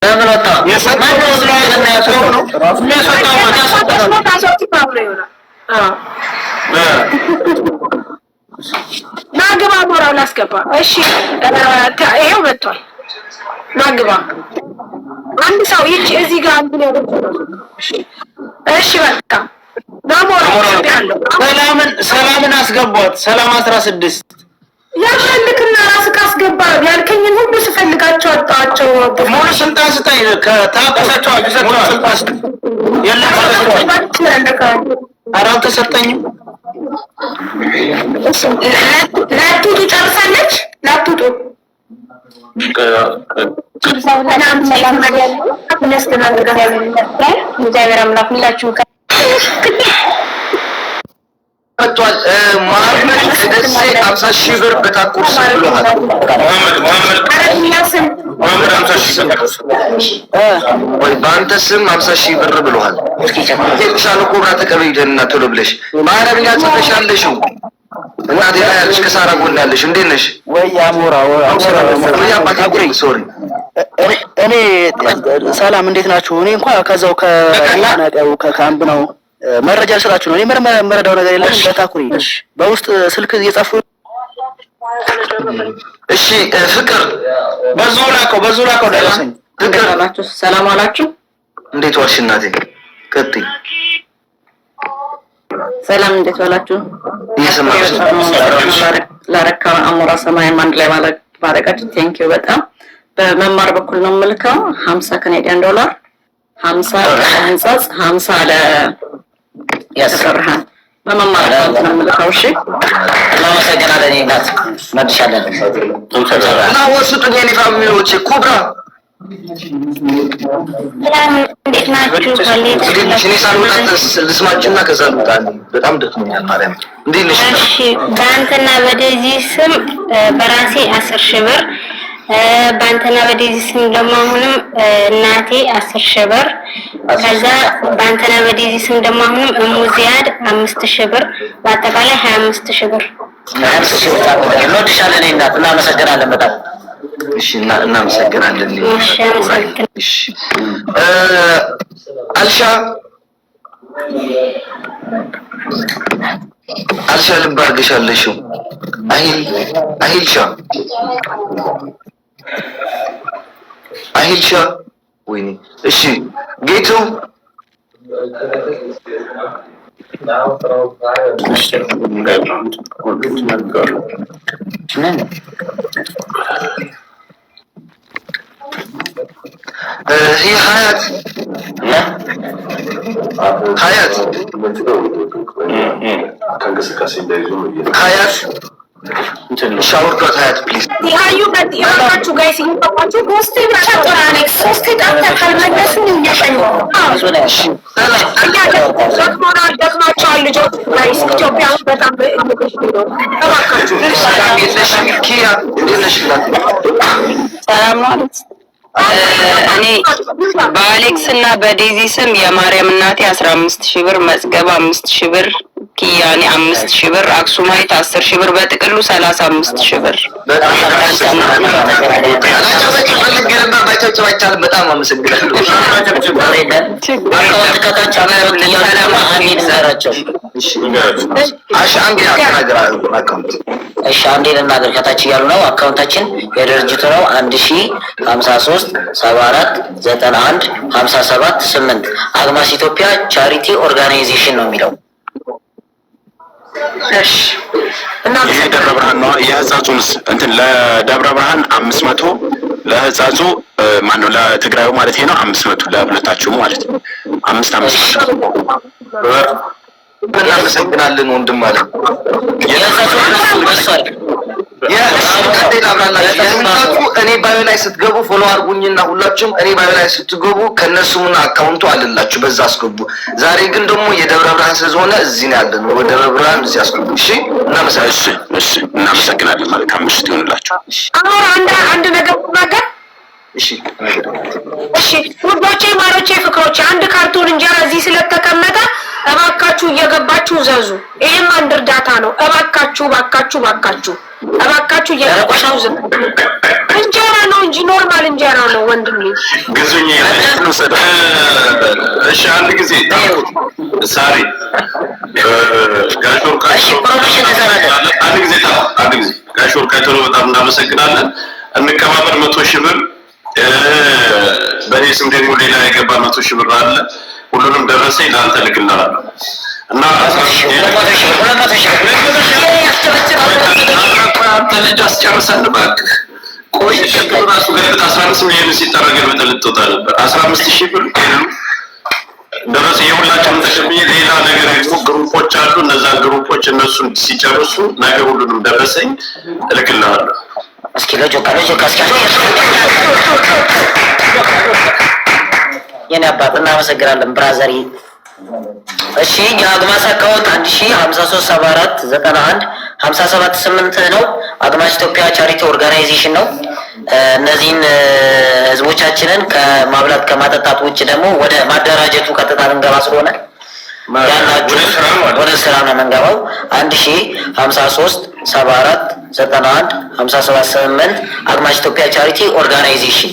ለምን ወጣ? ማነው ስለሆነ ያሰው ነው ናግባ ሞራው ላስገባ። እሺ ይሄው መጥቷል። ናግባ አንድ ሰው ይቺ እዚህ ጋር አንዱ ነው። እሺ በቃ ሰላምን አስገቧት። ሰላም 16 ያልፈልክና ራስ ካስገባ ያልከኝን ሁሉ ስፈልጋቸው አጣቸው። ሙሉ ስልጣን ስታይ ከታቀሳቸው አልተሰጣቸው የለም አራም ተሰጠኝም። ላቱቱ ጨርሳለች። ላቱቱ እግዚአብሔር አምላክ ሁላችሁ መጥቷል። መሐመድ ደሴ 50 ሺህ ብር በታኩር ብሏል። መሐመድ 50 ሺህ ብር ወይ በአንተ ስም 50 ሺህ ብር ብሏል። የተሻለ ኮብራ ተቀበይደና ቶሎ ብለሽ በአረብኛ ጽፈሻለሽ። እናቴ ላይ ያለሽ ከሳራ ጎን ያለሽ እንዴት ነሽ? ወይ አሞራ ወይ አባቴ ሶሪ እኔ ሰላም እንዴት ናችሁ? እኔ እንኳን ከዛው ከካምፕ ነው መረጃ ልሰጣችሁ ነው። እኔ መረዳው ነገር የለም። በታኩሪ በውስጥ ስልክ እየጻፉ እሺ ፍቅር በዙ ላከው ደረሰኝ። ፍቅር ሰላም አላችሁ? እንዴት ዋልሽ እናቴ? ቀጥይ። ሰላም እንዴት ዋላችሁ? ላረካ አሞራ ሰማይም አንድ ላይ ማረጋችሁ ቴንኪው በጣም በመማር በኩል ነው የምልከው 50 ካናዲያን ዶላር 50 ለህንጻጽ 50 ለ ያስፈራሃል በመማር ነው የምልከው። እሺ እናመሰግናለን። እናት መልሻለን እና ወስጡኝ የኔ ፋሚሊዎች ኩብራ እንዴት ናችሁ? እኔ ሳልወጣ ልስማችሁና ከዛ ልውጣ። በጣም ደክሞኛል ማርያም። እንዴት ነሽ? እሺ በአንተና በደዚህ ስም በራሴ 10 ሺህ ብር ባንተና በደዚህ ስም ደግሞ አሁንም እናቴ 10 ሺህ ብር ከዛ ባንተና በደዚህ ስም ደግሞ አሁንም እሙዚያድ 5 ሺህ ብር በአጠቃላይ 25 ሺህ ብር። 25 ሺህ ብር እንወድሻለን እናት። እናመሰግናለን በጣም እሺ እናመሰግናለን። እሺ አልሻ ልብ አድርገሻለሽው አይልሻ ወይኔ እሺ ጌቱ هي حياة ሻወር ዶት ሀያት ፕሊዝ ያዩ በዲያችሁ ጋይስ ይንጣጣችሁ ፖስት ብቻ ጦራኔክ ሶስት ጣጣ ካልመለሱ ይያሸኝ ደግማቸዋል ልጆች ጋይስ ኢትዮጵያ በጣም ሰላም ነው። እኔ በአሌክስ እና በዴዚ ስም የማርያም እናቴ 15 ሺህ ብር፣ መጽገብ 5 ሺህ ብር፣ ኪያኔ 5 ሺህ ብር፣ አክሱማይት 10 ሺህ ብር በጥቅሉ 35 ሺህ ብር። በጣም አመሰግናለሁ። እሺ አንዴ ልናገር። ከታች እያሉ ነው። አካውንታችን የድርጅቱ ነው 1053 74 91 57 8 አግማስ ኢትዮጵያ ቻሪቲ ኦርጋናይዜሽን ነው የሚለው። እሺ እና ደብረ ብርሃን ነው የህፃጹንስ እንትን ለደብረ ብርሃን 500 ለህፃጹ ማነው ለትግራዩ ማለት ነው 500 ለሁለታችሁ ማለት ነው 500 እናመሰግናለን ወንድም ማለት እኔ ባዮ ላይ ስትገቡ ፎሎ አድርጉኝና ሁላችሁም እኔ ባዮ ላይ ስትገቡ ከነሱና አካውንቱ አለላችሁ በዛ አስገቡ። ዛሬ ግን ደግሞ የደብረ ብርሃን ስለሆነ እዚህ ነው ያለን። ወደ ደብረ ብርሃን እዚህ አስገቡ። እሺ እናመሰግናለን። መልካም ምሽት ይሁንላችሁ። አሁን አንድ ነገር ነገር እሺ ውዶቼ ማሮቼ ፍቅሮቼ አንድ ካርቶን እንጀራ እዚህ ስለተቀመጠ እባካችሁ እየገባችሁ ዘዙ። ይሄም አንድ እርዳታ ነው። እባካችሁ እባካችሁ እየቆሻው እንጀራ ነው እንጂ ኖርማል እንጀራ ነው ወንድሜ። ግዙኝ። እሺ አንድ ጊዜ ሳሪ ጋሾር አንድ ጊዜ ጋሾር ካይቶሎ በጣም እናመሰግናለን። እንከባበር 100 ሺህ ብር በኔ ስም ደግሞ ሌላ የገባ 100 ሺህ ብር አለ። ሁሉንም ደረሰኝ ለአንተ ልክልሃለሁ እና አንተ ልጅ አስጨርሰን እባክህ። ቆይ ራሱ ገብት 15 ሚሊዮን ሲጠረግ በተልጦታ ነበር 15 ሺህ ብር ደረሰ። የሁላችንም ተቀብዬ ሌላ ነገር ደግሞ ግሩፖች አሉ። እነዛ ግሩፖች እነሱን ሲጨርሱ ነገ ሁሉንም ደረሰኝ እልክልሃለሁ። እስኪ ለጆካ የኔ አባት እናመሰግናለን ብራዘሪ። እሺ የአግማስ አካውንት 1053749157 ነው። አግማስ ኢትዮጵያ ቻሪቲ ኦርጋናይዜሽን ነው። እነዚህን ህዝቦቻችንን ከማብላት ከማጠጣት ውጭ ደግሞ ወደ ማደራጀቱ ቀጥታ ልንገባ ስለሆነ ያላችሁ ወደ ስራ ነው የምንገባው። 1053749157 አግማስ ኢትዮጵያ ቻሪቲ ኦርጋናይዜሽን